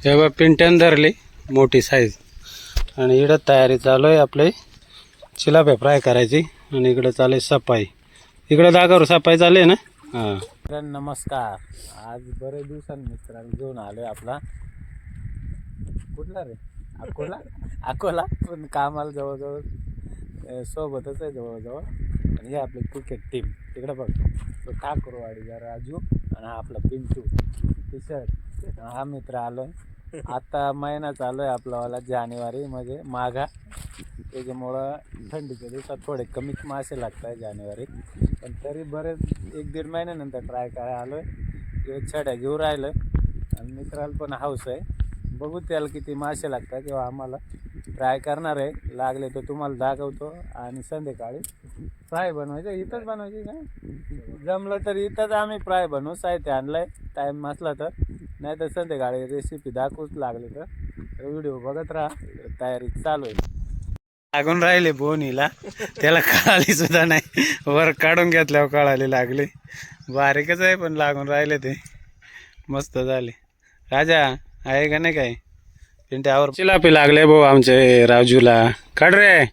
तेव्हा पिंट्यान धरली मोठी साईज. आणि इकडं तयारी चालू आहे आपली चिलाप्या फ्राय करायची. आणि इकडं चालू आहे सफाई. इकडं दाखव सफाई चालू आहे ना. हां नमस्कार. आज बरेच दिवसांनी मित्रांनो घेऊन आलो आहे आपला कुठला रे अकोला पण कामाला जवळजवळ सोबतच आहे जवळजवळ. आणि हे आपली क्रिकेट टीम तिकडे बघ तो ठाकूरवाडीचा राजू आणि आपला पिंटू टी-शर्ट. हा मित्र आलो आता महिना चालू आहे आपलावाला जानेवारी म्हणजे माघा. त्याच्यामुळं थंडीच्या दिवसात थोडे कमीच मासे लागत आहे जानेवारीत. पण तरी बरेच 1-1.5 महिन्यानंतर ट्राय करायला आलो आहे. छड्या घेऊन राहिलं आणि मित्राला पण हाऊस आहे. बघू त्याला किती मासे लागतात किंवा आम्हाला ट्राय करणार आहे. लागले तर तुम्हाला दाखवतो. आणि संध्याकाळी फ्राय बनवायचं इथंच बनवायची का जमलं तर इथंच आम्ही फ्राय बनवू. साहित्य आणलं आहे टाईम नसला तर. नाही तर संध्याकाळी रेसिपी दाखवूच लागले तर व्हिडिओ बघत राहा. तयारी चालू आहे. लागून राहिले बोनीला त्याला कळाली सुद्धा नाही. वर काढून घेतल्यावर कळाली लागली. बारीकच आहे पण लागून राहिले ते मस्त झाले. राजा आहे का नाही काय पिंट्यावर चिलापी लागले भाऊ आमचे राजूला. काढ रे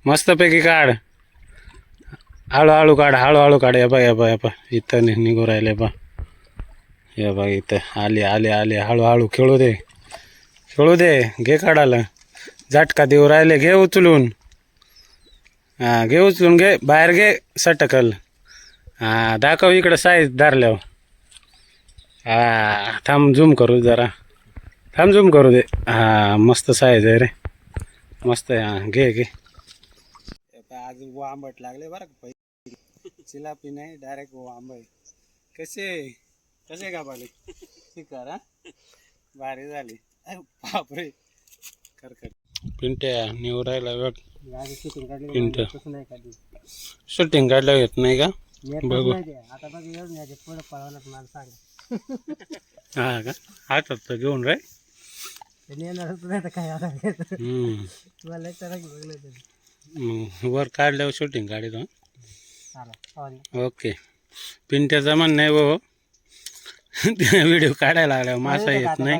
मस्तपैकी काढ. हळूहळू काढ हळूहळू काढ. या बा इथं निघू राहिले बा. हे बघ इथं आले आले आले. हळूहळू खेळू दे घे काढायला. झटका देऊ राहिले. घे उचलून. हां घे उचलून घे बाहेर घे सटकल. हां दाखव इकडं साईज धरल्यावर. हां थांब झूम करू जरा. थांब झूम करू दे. हां मस्त साईज आहे रे मस्त आहे. हां घे आज आंबट लागले बरं का. चिलापी नाही डायरेक्ट आंबट. कसे का बाले शिकार. हा भारी झाली. बापरे करकर पिंट्या निवड राहिला बघ. पिंट्या शूटिंग काढलं येत नाही का बघू. आता बघ येऊन यायचे पुढे पळवलं मला सांग. हा का हातात तर घेऊन राय. येणारच नाही तर काय आता मला वर काढल्यावर शूटिंग काढतो. चालेल ओके पिंट्याचा म्हण नाही हो. व्हिडिओ काढायला लागल्यावर मासा येत नाही.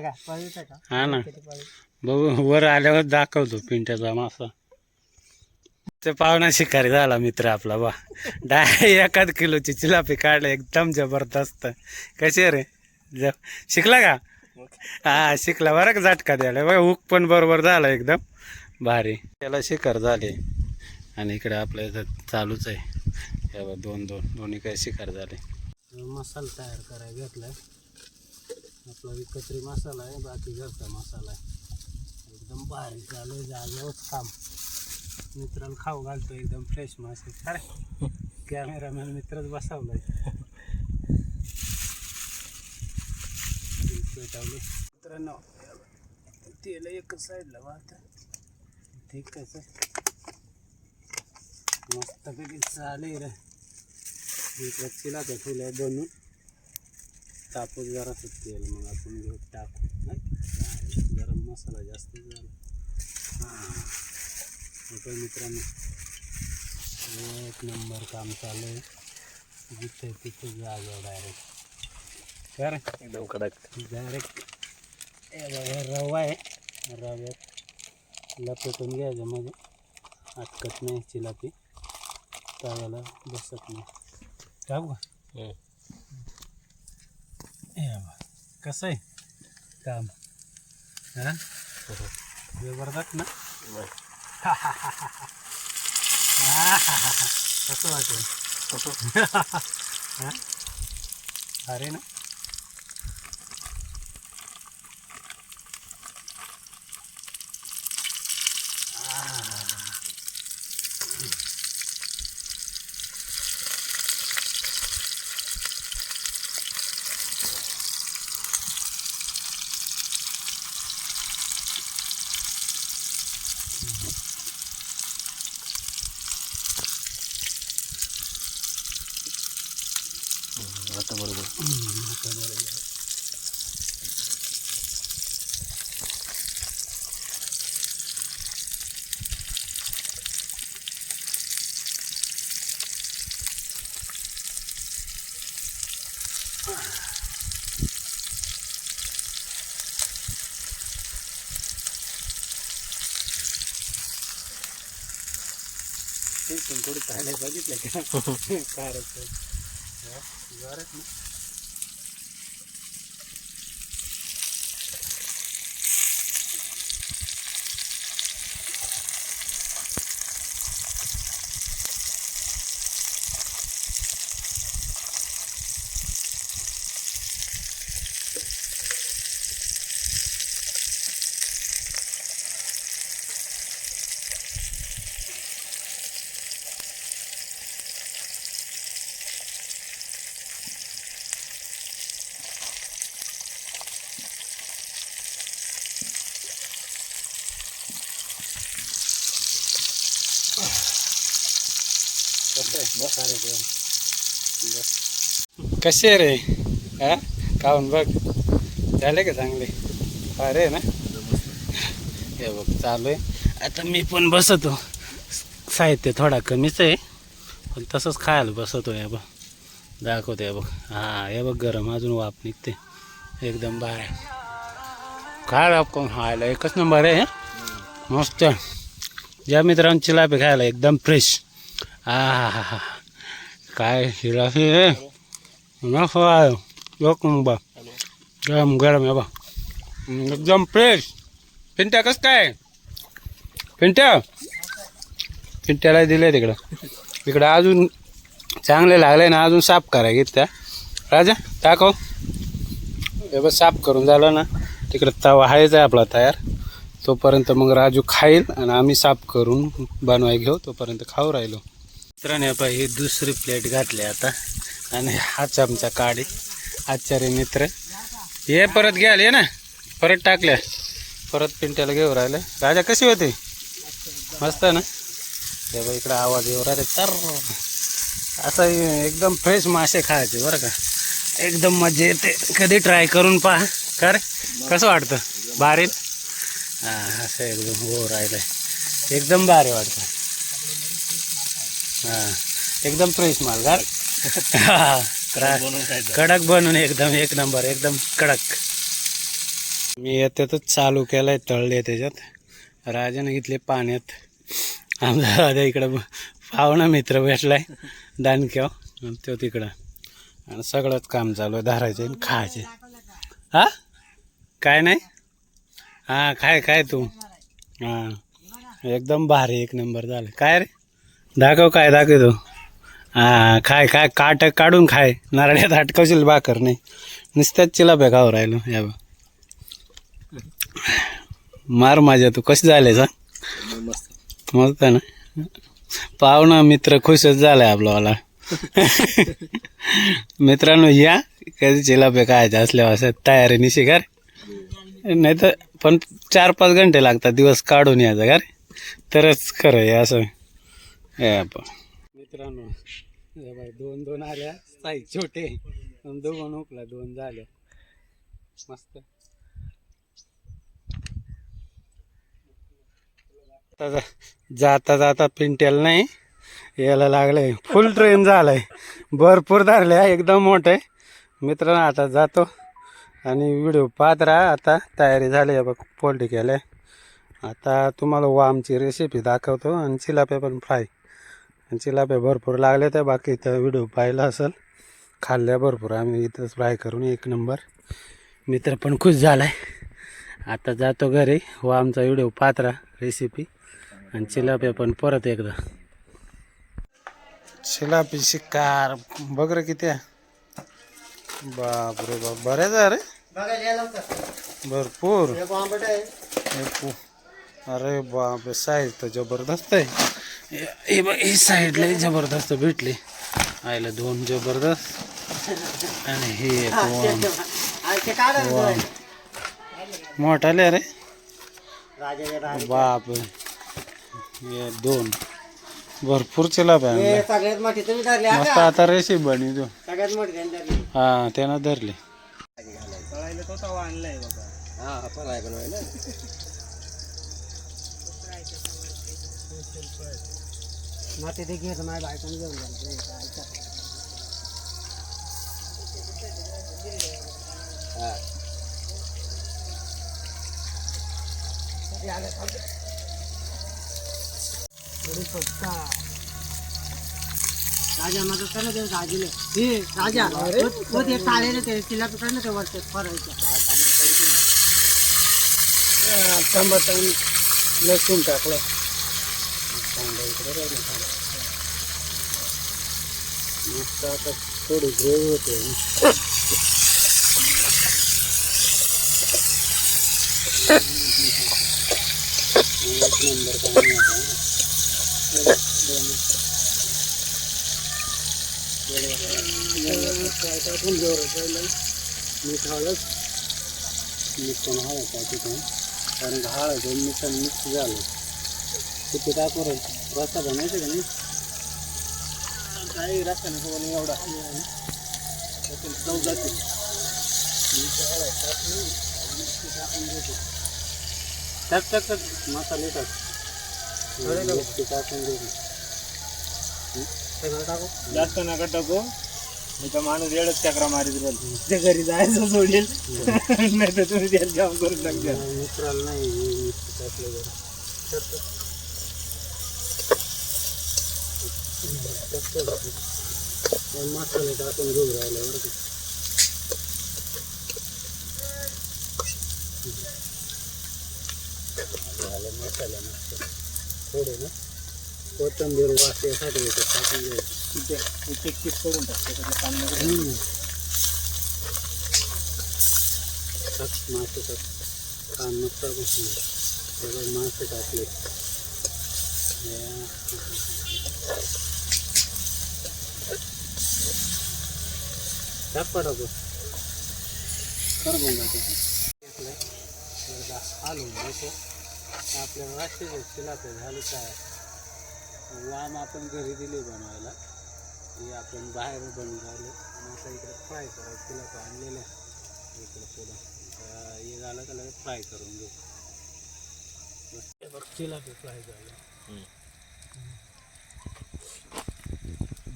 हा ना बघू वर आल्यावर दाखवतो पिंट्याचा मासा. ते पाहुणा शिकारी झाला मित्र आपला बा. 1 किलोची चिलापी काढले एकदम जबरदस्त. कशी रे शिकला का. हा शिकला बरं का. झटका द्यायला बघा हुक पण बरोबर झाला एकदम भारी. त्याला शिकार झाले. आणि इकडे आपल्या इथं चालूच आहे. या दोन्ही काही शिकार झाले. मसाला तयार करायला घेतलाय. आपला विकत्री मसाला आहे बाकी घरचा मसाला आहे. एकदम भारी चालू आहे. जागेवरच काम. मित्राला खाऊ घालतो एकदम फ्रेश मासे. अरे कॅमेरामॅन मित्रच बसवलाय. मित्रांनो तेल एकच साईडला वाहत ठीक आहे मस्तपैकी चालेल रे. इकडे चिलाप्या ठेवल्या बनवून तापत जरासं तेल मग आपण घेऊ टाकू. गरम मसाला जास्त झाला. हां ओके मित्रांनो 1 नंबर काम चालू आहे. जिथे तिथे जागेवर डायरेक्ट कर एकदम कडक डायरेक्ट. रवा आहे रव्यात लपेटून घ्यायचं म्हणजे अटकत नाही चिलापी. तव्याला बसत नाही. टाकू कसं आहे काम. हां जबरदस्त ना. कसं वाटेल हां अरे ना. आता बरोबर थोडी पाहायला बघितलं का कारच जोरात ना. कसे रे हा खाऊन बघ झाले का चांगले अरे ना हे बघ चालू आहे आता मी पण बसतो साहित्य थोडा कमीच आहे पण तसंच खायला बसतो हे बघ दाखवतो हे बघ हा हे बघ गरम अजून वाफ निघते एकदम बाहेर खायला कोण खायला एकच नंबर आहे मस्त ज्या मित्रांची चिलापी खायला एकदम फ्रेश हा काय जिलापी आहे मस्त आहे एक नंबर गरम गरम आहे बा एकदम फ्रेश पिंट्या कसं काय पिंट्याला दिले तिकडं अजून चांगले लागले ना अजून साफ करा घेत त्या राजा टाकव हे बघ साफ करून झालं ना तिकडं तवा आहेच आहे आपला तयार तोपर्यंत मग राजू खाईल आणि आम्ही साफ करून बनवाय घेऊ तोपर्यंत खाऊ राहिलो मित्रांनो पहा ही दुसरी प्लेट घातली आता आणि हा चमचा काढी आचार्य मित्र हे परत घ्याल ये ना परत टाकल्या परत पिंट्याला घेऊ राहिले राजा कशी होते मस्त ना हे बघ इकडं आवाज येऊ राहिले तर असं एकदम फ्रेश मासे खायचे बरं का एकदम मजा येते कधी ट्राय करून पहा कर कसं वाटतं भारी हां असं एकदम हो राहिलं आहे एकदम भारी वाटतं हां एकदम फ्रेश माल घर कडक बनवून एकदम एक नंबर एकदम कडक मी येत्यातच चालू केलंय तळले त्याच्यात राजाने घेतले पाण्यात आमचा राजा इकडं पाहुणा मित्र भेटलाय दानक्याव आणि तो तिकडं आणि सगळंच काम चालू आहे धरायचे आणि खायचे हा काय नाही हां काय तू हां एकदम भारी एक नंबर झालं काय रे दाखव काय दाखव तू हां काय काट काढून खाय नारळ्यात अटकवशील भाकर नाही नुसत्याच चिलाप्या खाऊ राहिलो या बा मार माझ्या तू कशी झाले सांग मस्त ना पाहुणा मित्र खुशच झालाय आपलावाला मित्रांनो या कधी चिलाप्या खायच्या असल्यावर असं तयारी निशी कर नाही तर पण 4-5 घंटे लागतात दिवस काढून यायचं का रे तरच खरं आहे असं हे आपण मित्रांनो बाई 2 आल्या साईज छोटे 2 उकला 2 झाल्या मस्त जाता जाता पिंट्याला नाही यायला लागलंय फुल ट्रेन झालाय भरपूर धरल्या एकदम मोठे मित्रांनो आता जातो आणि व्हिडिओ पाहत राहा आता तयारी झाली आहे बघ पोल्ट्री केल्या आता तुम्हाला वामची रेसिपी दाखवतो आणि चिलाप्या पण फ्राय आणि चिलाप्या भरपूर लागल्या त्या बाकी तर व्हिडिओ पाहिला असेल खाल्ल्या भरपूर आम्ही इथंच फ्राय करून एक नंबर मित्र पण खुश झाला आहे आता जातो घरी वामचा व्हिडिओ पाहत राहा रेसिपी आणि चिलाप्या पण परत एकदा चिलापी शिकार बघ रे किती बाप रे बाप बरेच आहे रे भरपूर अरे बाप रे साईज तर जबरदस्त आहे ही साईडला जबरदस्त भेटली आयला 2 जबरदस्त आणि हे मोठाले रे बाप रे हे 2 भरपूर चिलाप्या मस्त आता रेसिपी बनी तू हा त्यानं धरली माती ते घेत माझ्या बायकोने घेऊन राजा मदत कर ना ते राजीले हे राजा वो ते काळे ना ते तिला पकड ना ते वरते फरायचं टमाटर लसूण टाकलं कांदा इकडे राहिला मस्त आता थोडी ग्रेव्ही होते एक नंबर पाणी टाकून जेवढं पहिलं मीठ हळद मिक्सर हळद टाकतो कारण हळद मिक्सर मिक्स झालं किती टाकू रे रस्ता बनायचं का नाही काही रस्ता नाही एवढा चव जाते टाक टाक टाक मसाले टाक टाकून देतो जास्त नका टाकू मी माणूस एवढंच चक्रा मारीत बोलतो ते घरी जायचं सोडेल नाही तर तुम्ही त्याला जाम करून टाकता मित्राला नाही मिरची टाकलं जरा मसाले टाकून घेऊ राहिले बरं का झालं मसाला मस्त थोडे ना कोथिंबीर वास यासाठी येतो टाकून घ्यायचं चिकचिक करून टाकते त्याच्या पाण्यामध्ये मासे टाक कान मस्त बसून मासे टाकले टाक टाकू कर बोंगा घेतलं आलू घेतो आपल्याला राष्ट्रीय चिलापे झालं काय वाम आपण घरी दिली बनवायला हे आपण बाहेर बनवून राहिले आता इकडे फ्राय करायचं चिलापे आणलेले इकडे पुढं हे झालं का लगेच फ्राय करून घेऊ बघ चिलापे फ्राय झाले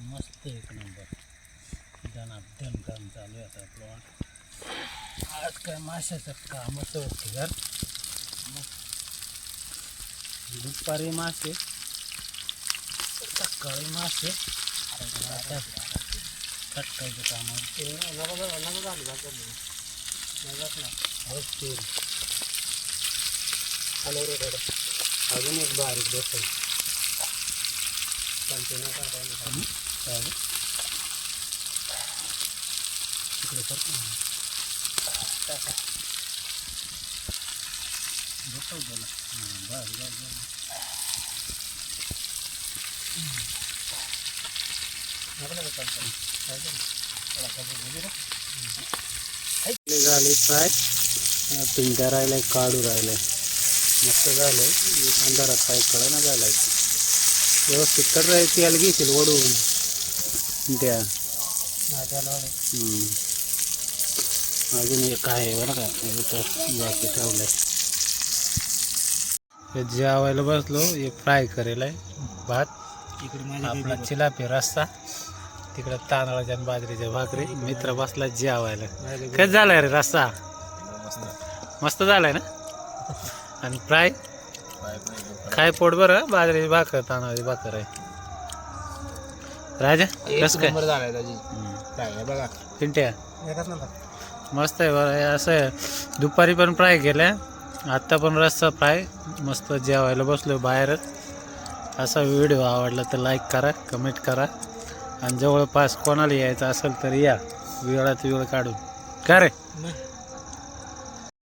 मस्त एक नंबर दणादण काम चालू आहे आता आपलं आज काय माशाचं कामच होतं जर दुपारी मासे सकाळी मासे सकाळचं काम अजून एक बारीक बसेल तिकडे बसव बोला झाले फ्राय पिंट्या राहिलाय काढू राहिलाय मस्त झालंय अंधारात काय कळना झालाय व्यवस्थित कट राहील तेल घेतील ओढून त्या अजून एक आहे बरं का बाकी ठेवलंय हे जेवायला बसलो हे फ्राय करेल आहे भात इकडे आपला चिलापी रस्सा तिकडे तांदळाच्या आणि बाजरीच्या भाकरी मित्र बसला जेवायला कसं झालाय रे रस्सा मस्त झालाय ना आणि फ्राय खाय पोट बरं बाजरीची भाकर तांदळाची भाकर आहे राजा कसं काय झालाय बघा पिंट्या मस्त आहे बरं असं आहे दुपारी पण फ्राय केलं आत्ता पण रस्सा फ्राय मस्त जेवायला बसलो बाहेरच असा व्हिडिओ आवडला तर लाईक करा कमेंट करा आणि जवळपास कोणाला यायचं असेल तर या वेळात वेळ काढून का रे